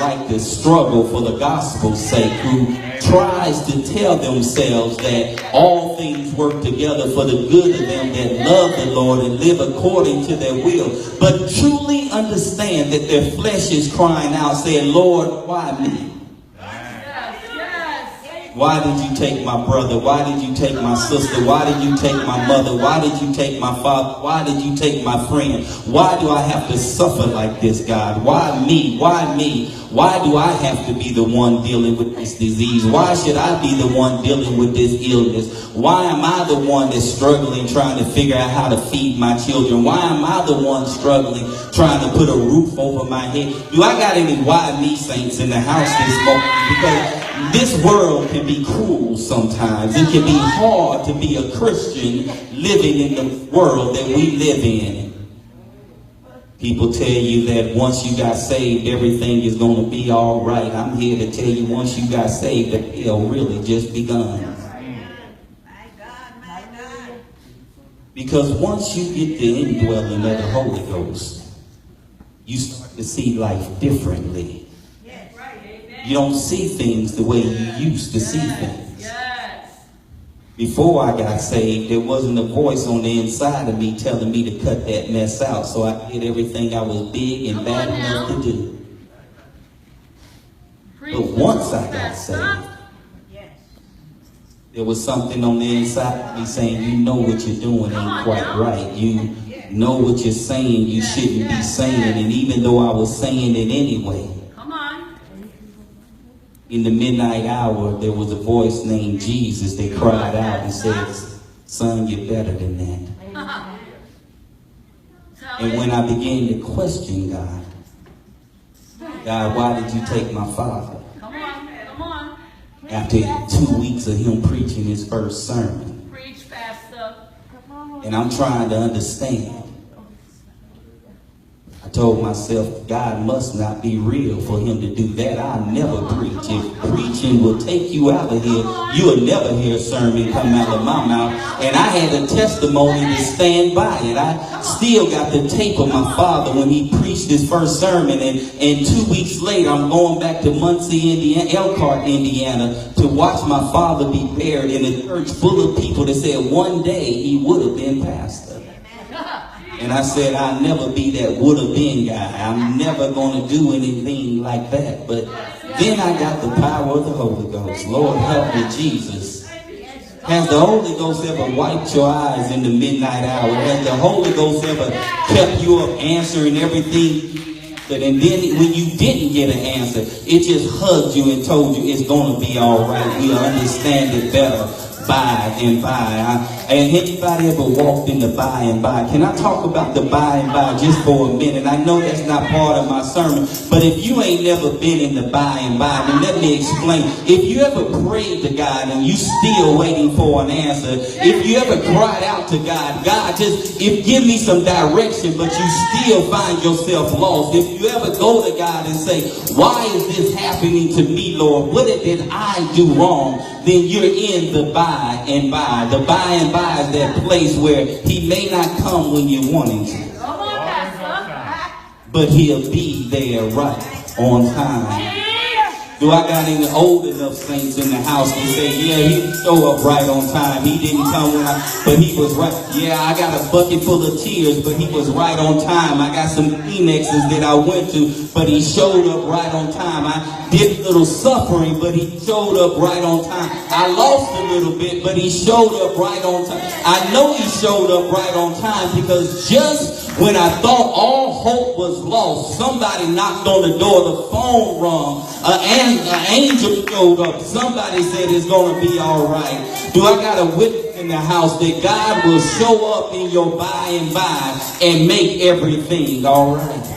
like to struggle for the gospel's sake, who tries to tell themselves that all things work together for the good of them that love the Lord and live according to their will, but truly understand that their flesh is crying out, saying, Lord, why me? Why did you take my brother? Why did you take my sister? Why did you take my mother? Why did you take my father? Why did you take my friend? Why do I have to suffer like this, God? Why me? Why me? Why do I have to be the one dealing with this disease? Why should I be the one dealing with this illness? Why am I the one that's struggling trying to figure out how to feed my children? Why am I the one struggling trying to put a roof over my head? Do I got any why me saints in the house this morning? Because this world can be cruel sometimes. It can be hard to be a Christian living in the world that we live in. People tell you that once you got saved, everything is going to be all right. I'm here to tell you, once you got saved, the hell really just begun. Because once you get the indwelling of the Holy Ghost, you start to see life differently. You don't see things the way you used to see things. Before I got saved, there wasn't a voice on the inside of me telling me to cut that mess out, so I did everything I was big and bad enough to do. But once I got saved, there was something on the inside of me saying, you know what you're doing ain't quite right. You know what you're saying you shouldn't be saying. And even though I was saying it anyway, in the midnight hour, there was a voice named Jesus that cried out and said, son, you're better than that. And when I began to question God, why did you take my father? After 2 weeks of him preaching his first sermon. Preach, Pastor. And I'm trying to understand. I told myself, God must not be real for him to do that. I'll never preach. If preaching will take you out of here, you'll never hear a sermon come out of my mouth. And I had a testimony to stand by it. I still got the tape of my father when he preached his first sermon. And 2 weeks later, I'm going back to Muncie, Indiana, Elkhart, Indiana, to watch my father be buried in a church full of people that said one day he would have been pastor. And I said, I'll never be that would have been guy. I'm never going to do anything like that. But then I got the power of the Holy Ghost. Lord, help me, Jesus. Has the Holy Ghost ever wiped your eyes in the midnight hour? Has the Holy Ghost ever kept you up answering everything? And then when you didn't get an answer, it just hugged you and told you it's going to be all right. We'll understand it better by and by. And anybody ever walked in the by and by? Can I talk about the by and by just for a minute? I know that's not part of my sermon, but if you ain't never been in the by and by, then let me explain. If you ever prayed to God and you still waiting for an answer, if you ever cried out to God, God, just give me some direction, but you still find yourself lost. If you ever go to God and say, why is this happening to me, Lord? What did I do wrong? Then you're in the by and by. The by and by is that place where he may not come when you want him to, but he'll be there right on time. Do I got any old enough saints in the house to say, yeah, he'll show up right on time? He didn't come when but he was right. Yeah, I got a bucket full of tears, but he was right on time. I got some Kleenexes that I went to, but he showed up right on time. I did a little suffering, but he showed up right on time. I lost a little bit, but he showed up right on time. I know he showed up right on time because just when I thought all hope was lost, somebody knocked on the door, the phone rung, an angel showed up. Somebody said it's going to be all right. Do I got a witness in the house that God will show up in your by and by and make everything all right?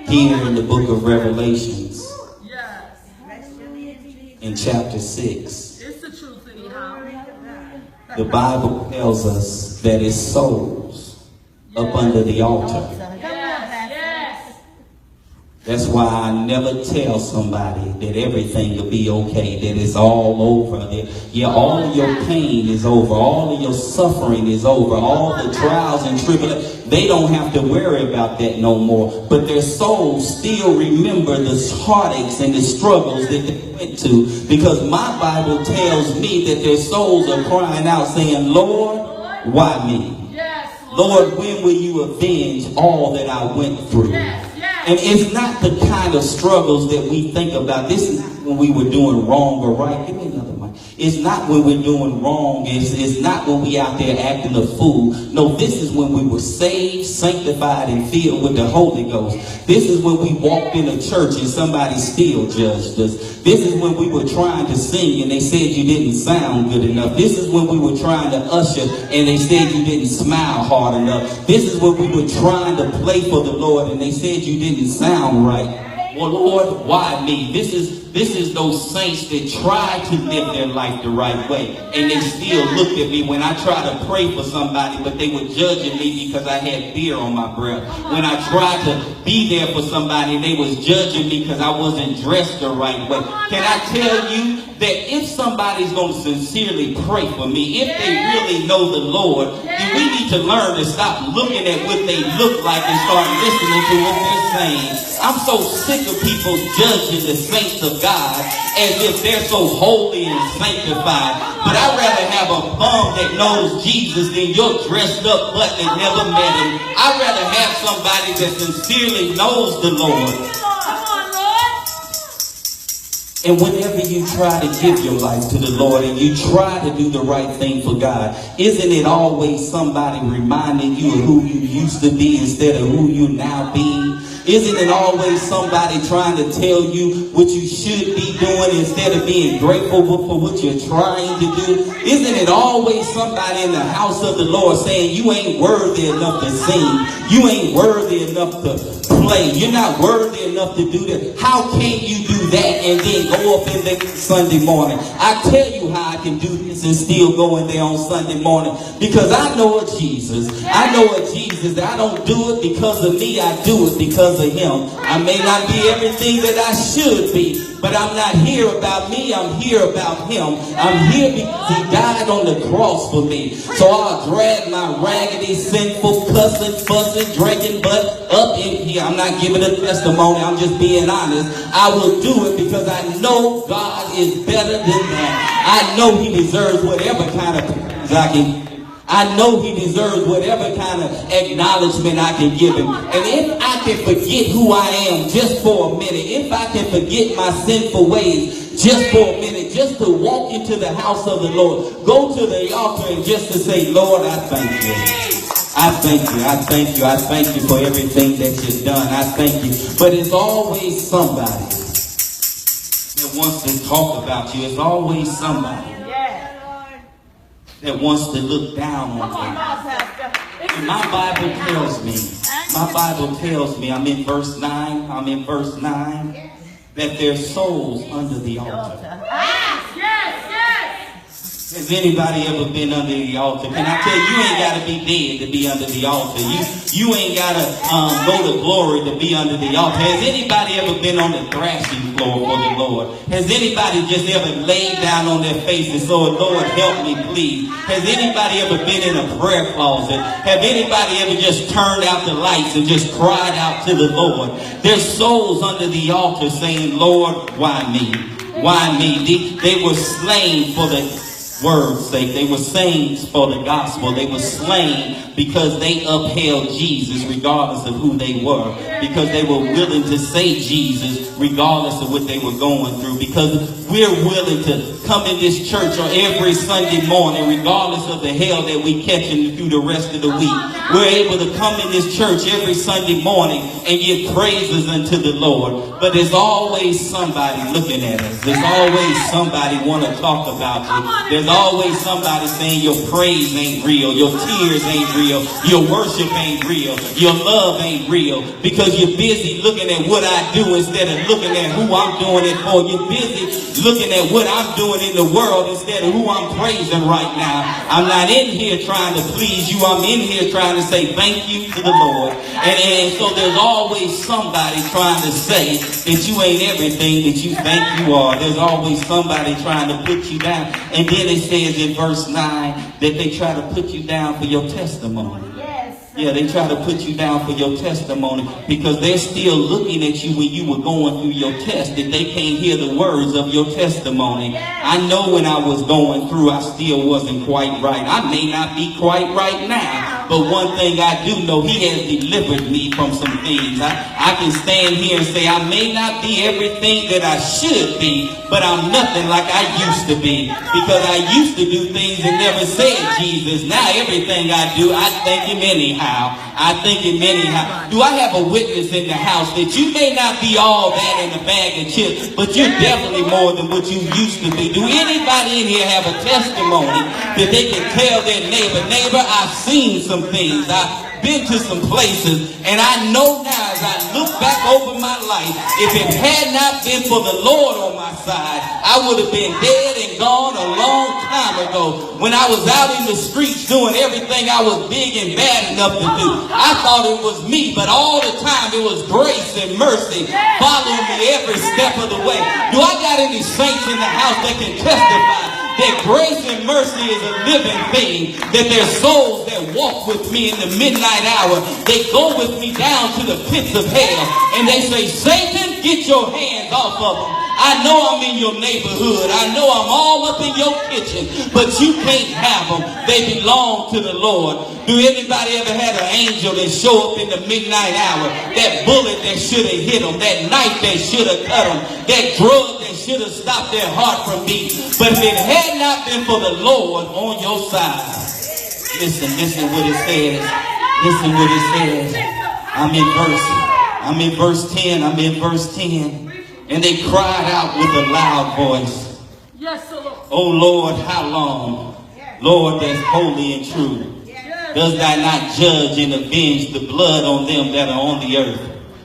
Here in the book of Revelations, in chapter 6, the Bible tells us that it's souls up under the altar. That's why I never tell somebody that everything will be okay, that it's all over, that all of your pain is over, all of your suffering is over, all the trials and tribulations. They don't have to worry about that no more. But their souls still remember the heartaches and the struggles that they went to, because my Bible tells me that their souls are crying out saying, Lord, why me? Lord, when will you avenge all that I went through? And it's not the kind of struggles that we think about. This is when we were doing wrong or right. Give me another mic. It's not when we're doing wrong. It's not when we out there acting a fool. No, this is when we were saved, sanctified, and filled with the Holy Ghost. This is when we walked in a church and somebody still judged us. This is when we were trying to sing and they said you didn't sound good enough. This is when we were trying to usher and they said you didn't smile hard enough. This is when we were trying to play for the Lord and they said you didn't sound right. Well, Lord, why me? This is those saints that try to live their life the right way. And they still looked at me when I tried to pray for somebody, but they were judging me because I had beer on my breath. When I tried to be there for somebody, they was judging me because I wasn't dressed the right way. Can I tell you that if somebody's going to sincerely pray for me, if they really know the Lord, then we need to learn to stop looking at what they look like and start listening to what they're saying. I'm so sick of people judging the saints of God as if they're so holy and sanctified. But I'd rather have a bum that knows Jesus than your dressed up butt that never met him. I'd rather have somebody that sincerely knows the Lord. And whenever you try to give your life to the Lord and you try to do the right thing for God, isn't it always somebody reminding you of who you used to be instead of who you now being? Isn't it always somebody trying to tell you what you should be doing instead of being grateful for what you're trying to do? Isn't it always somebody in the house of the Lord saying you ain't worthy enough to sing? You ain't worthy enough to play. You're not worthy enough to do that. How can you do that and then go up in there Sunday morning? I tell you how I can do this and still go in there on Sunday morning, because I know a Jesus. I know a Jesus that I don't do it because of me. I do it because of him. I may not be everything that I should be, but I'm not here about me. I'm here about him. I'm here because he died on the cross for me. So I'll drag my raggedy, sinful, cussing, fussing, drinking butt up in here. I'm not giving a testimony. I'm just being honest. I will do it because I know God is better than that. I know he deserves whatever kind of praise I can. I know he deserves whatever kind of acknowledgement I can give him. And if I can forget who I am just for a minute, if I can forget my sinful ways just for a minute, just to walk into the house of the Lord, go to the altar and just to say, Lord, I thank you. I thank you. I thank you. I thank you for everything that you've done. I thank you. But it's always somebody that wants to talk about you. It's always somebody that wants to look down on you. And my Bible tells me, I'm in verse 9, that there's souls under the altar. Has anybody ever been under the altar? Can I tell you, you ain't got to be dead to be under the altar. You ain't got to go to glory to be under the altar. Has anybody ever been on the thrashing floor for the Lord? Has anybody just ever laid down on their face and said, Lord, help me, please? Has anybody ever been in a prayer closet? Have anybody ever just turned out the lights and just cried out to the Lord? There's souls under the altar saying, Lord, why me? Why me? They were slain for the word's sake. They were slain for the gospel. They were slain because they upheld Jesus regardless of who they were. Because they were willing to say Jesus regardless of what they were going through. Because we're willing to come in this church on every Sunday morning regardless of the hell that we catching through the rest of the week. We're able to come in this church every Sunday morning and give praises unto the Lord. But there's always somebody looking at us. There's always somebody want to talk about you. There's always somebody saying your praise ain't real, your tears ain't real, your worship ain't real, your love ain't real, because you're busy looking at what I do instead of looking at who I'm doing it for. You're busy looking at what I'm doing in the world instead of who I'm praising right now. I'm not in here trying to please you. I'm in here trying to say thank you to the Lord. And so there's always somebody trying to say that you ain't everything that you think you are. There's always somebody trying to put you down. And then it says in verse 9 that they try to put you down for your testimony. Yeah, they try to put you down for your testimony because they're still looking at you when you were going through your test, that they can't hear the words of your testimony. I know when I was going through, I still wasn't quite right. I may not be quite right now, but one thing I do know, he has delivered me from some things. I can stand here and say I may not be everything that I should be, but I'm nothing like I used to be, because I used to do things that never said Jesus. Now everything I do, I thank him anyhow. I thank him anyhow. Do I have a witness in the house that you may not be all that in a bag of chips, but you're definitely more than what you used to be? Do anybody in here have a testimony that they can tell their neighbor, I've seen some things, I've been to some places, and I know now as I look back over my life, if it had not been for the Lord on my side, I would have been dead and gone a long time ago. When I was out in the streets doing everything I was big and bad enough to do, I thought it was me, but all the time it was grace and mercy following me every step of the way. Do I got any saints in the house that can testify that grace and mercy is a living thing, that there's souls that walk with me in the midnight hour, they go with me down to the pits of hell, and they say, Satan, get your hands off of them. I know I'm in your neighborhood. I know I'm all up in your kitchen, but you can't have them. They belong to the Lord. Do anybody ever had an angel that show up in the midnight hour? That bullet that should have hit them, that knife that should have cut them, that drug that should have stopped their heart from beating. But if it had not been for the Lord on your side, listen what it says. Listen what it says. I'm in verse 10. And they cried out with a loud voice. Yes, Lord. Oh Lord, how long? Lord, that's holy and true. Does thou not judge and avenge the blood on them that are on the earth?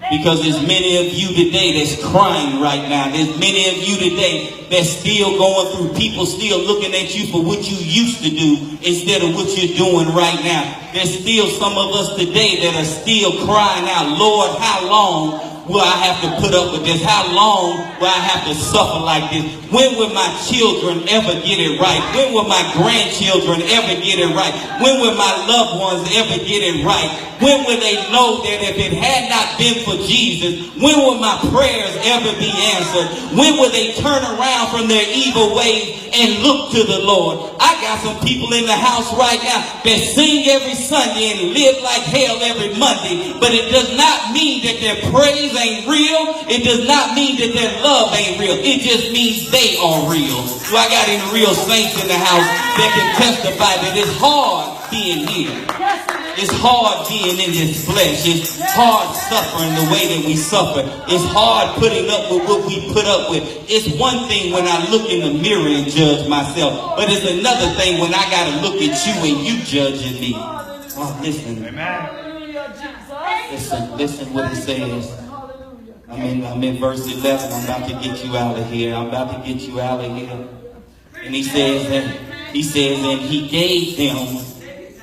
Because there's many of you today that's crying right now. There's many of you today that's still going through, people still looking at you for what you used to do instead of what you're doing right now. There's still some of us today that are still crying out, Lord, how long will I have to put up with this? How long will I have to suffer like this? When will my children ever get it right? When will my grandchildren ever get it right? When will my loved ones ever get it right? When will they know that if it had not been for Jesus, when will my prayers ever be answered? When will they turn around from their evil ways and look to the Lord? I got some people in the house right now that sing every Sunday and live like hell every Monday, but it does not mean that their praise ain't real. It does not mean that their love ain't real. It just means they are real. So I got any real saints in the house that can testify that it's hard being here. It's hard being in this flesh. It's hard suffering the way that we suffer. It's hard putting up with what we put up with. It's one thing when I look in the mirror and judge myself, but it's another thing when I got to look at you and you judging me. Oh, listen. Listen what it says. I'm in verse 11. I'm about to get you out of here. And he says, and he gave them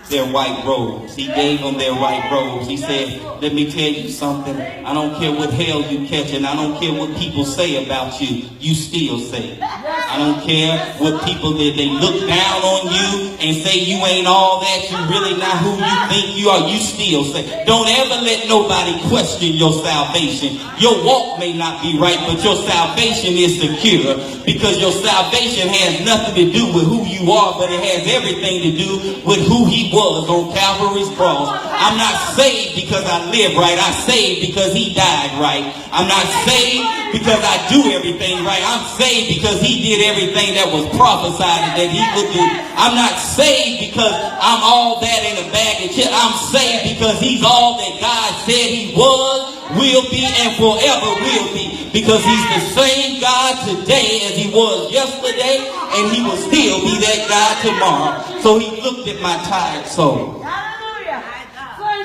their white robes. He gave them their white robes. He said, let me tell you something. I don't care what hell you catch, and I don't care what people say about you. You still say it. I don't care what people that they look down on you and say you ain't all that. You really not who you think you are. You still say it. Don't ever let nobody question your salvation. Your walk may not be right, but your salvation is secure, because your salvation has nothing to do with who you are, but it has everything to do with who he was on Calvary's cross. I'm not saved because I live right. I'm saved because he died right. I'm not saved because I do everything right. I'm saved because he did everything that was prophesied that he would do. I'm not saved because I'm all that in a bag of chips. I'm saved because he's all that God said he was will be, and forever will be. Because he's the same God today as he was yesterday, and he will still be that God tomorrow. So he looked at my tired soul.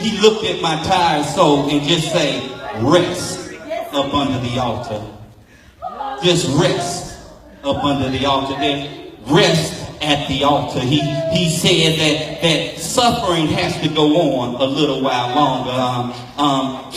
He looked at my tired soul and just say, rest up under the altar. Just rest up under the altar. Then rest at the altar. He said that suffering has to go on a little while longer.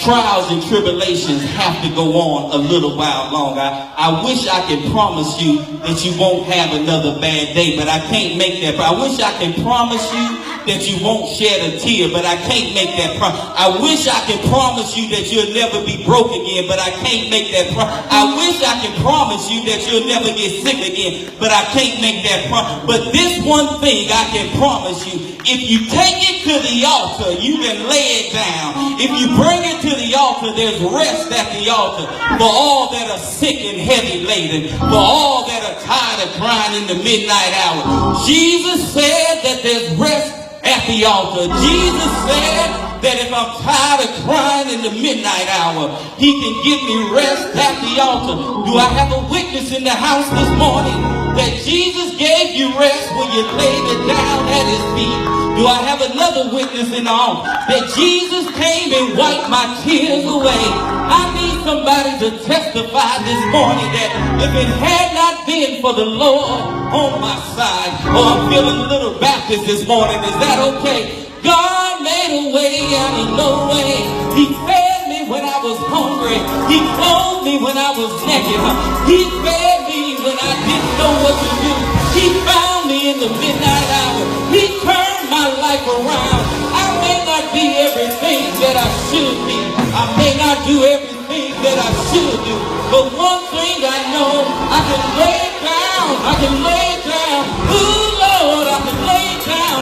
Trials and tribulations have to go on a little while longer. I wish I could promise you that you won't have another bad day, but I can't make that. I wish I could promise you that you won't shed a tear, but I can't make that promise. I wish I could promise you that you'll never be broke again, but I can't make that promise. I wish I could promise you that you'll never get sick again, but I can't make that promise. But this one thing I can promise you, if you take it to the altar, you can lay it down. If you bring it to the altar, there's rest at the altar for all that are sick and heavy laden, for all that are tired of crying in the midnight hour. Jesus said that there's rest at the altar. Jesus said that if I'm tired of crying in the midnight hour, he can give me rest at the altar. Do I have a witness in the house this morning that Jesus gave you rest when you laid it down at his feet? Do I have another witness in the house that Jesus came and wiped my tears away? I need somebody to testify this morning that if it had not been for the Lord on my side, I'm feeling a little Baptist this morning, is that okay? God made a way out of no way. He fed me when I was hungry. He clothed me when I was naked. He fed me when I didn't know what to do. He found me in the midnight hour. He turned my life around. I may not be everything that I should be. I may not do everything that I should do. But one thing I know, I can lay it down. I can lay it down. Ooh.